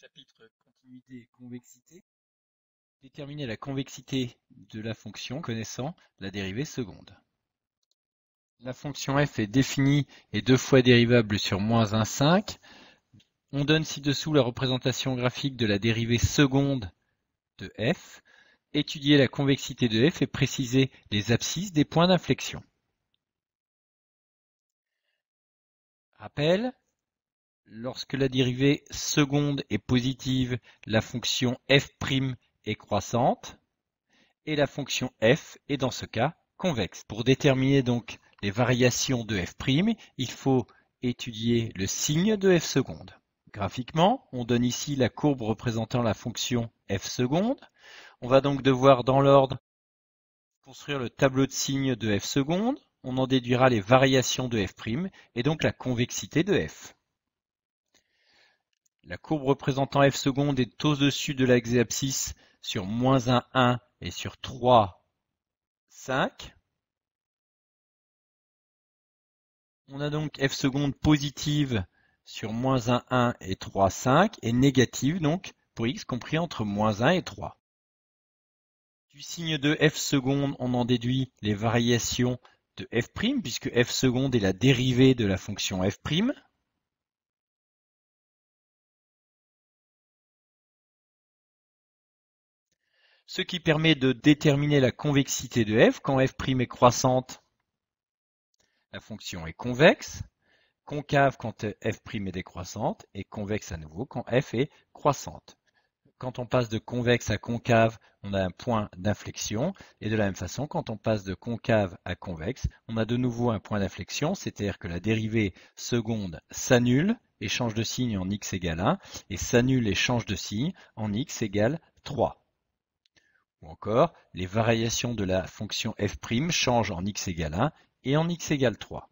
Chapitre continuité et convexité. Déterminer la convexité de la fonction connaissant la dérivée seconde. La fonction f est définie et deux fois dérivable sur moins 1, 5. On donne ci-dessous la représentation graphique de la dérivée seconde de f. Étudier la convexité de f et préciser les abscisses des points d'inflexion. Rappel. Lorsque la dérivée seconde est positive, la fonction f' est croissante et la fonction f est dans ce cas convexe. Pour déterminer donc les variations de f', il faut étudier le signe de f seconde. Graphiquement, on donne ici la courbe représentant la fonction f seconde. On va donc devoir, dans l'ordre, construire le tableau de signes de f seconde. On en déduira les variations de f' et donc la convexité de f. La courbe représentant f seconde est au-dessus de l'axe abscisse sur moins 1, 1 et sur 3, 5. On a donc f seconde positive sur moins 1, 1 et 3, 5 et négative donc pour x compris entre moins 1 et 3. Du signe de f seconde, on en déduit les variations de f' puisque f seconde est la dérivée de la fonction f'. Ce qui permet de déterminer la convexité de f. Quand f' est croissante, la fonction est convexe, concave quand f' est décroissante et convexe à nouveau quand f est croissante. Quand on passe de convexe à concave, on a un point d'inflexion et de la même façon, quand on passe de concave à convexe, on a de nouveau un point d'inflexion, c'est-à-dire que la dérivée seconde s'annule et change de signe en x égale 1 et s'annule et change de signe en x égale 3. Ou encore, les variations de la fonction f' changent en x égale 1 et en x égale 3.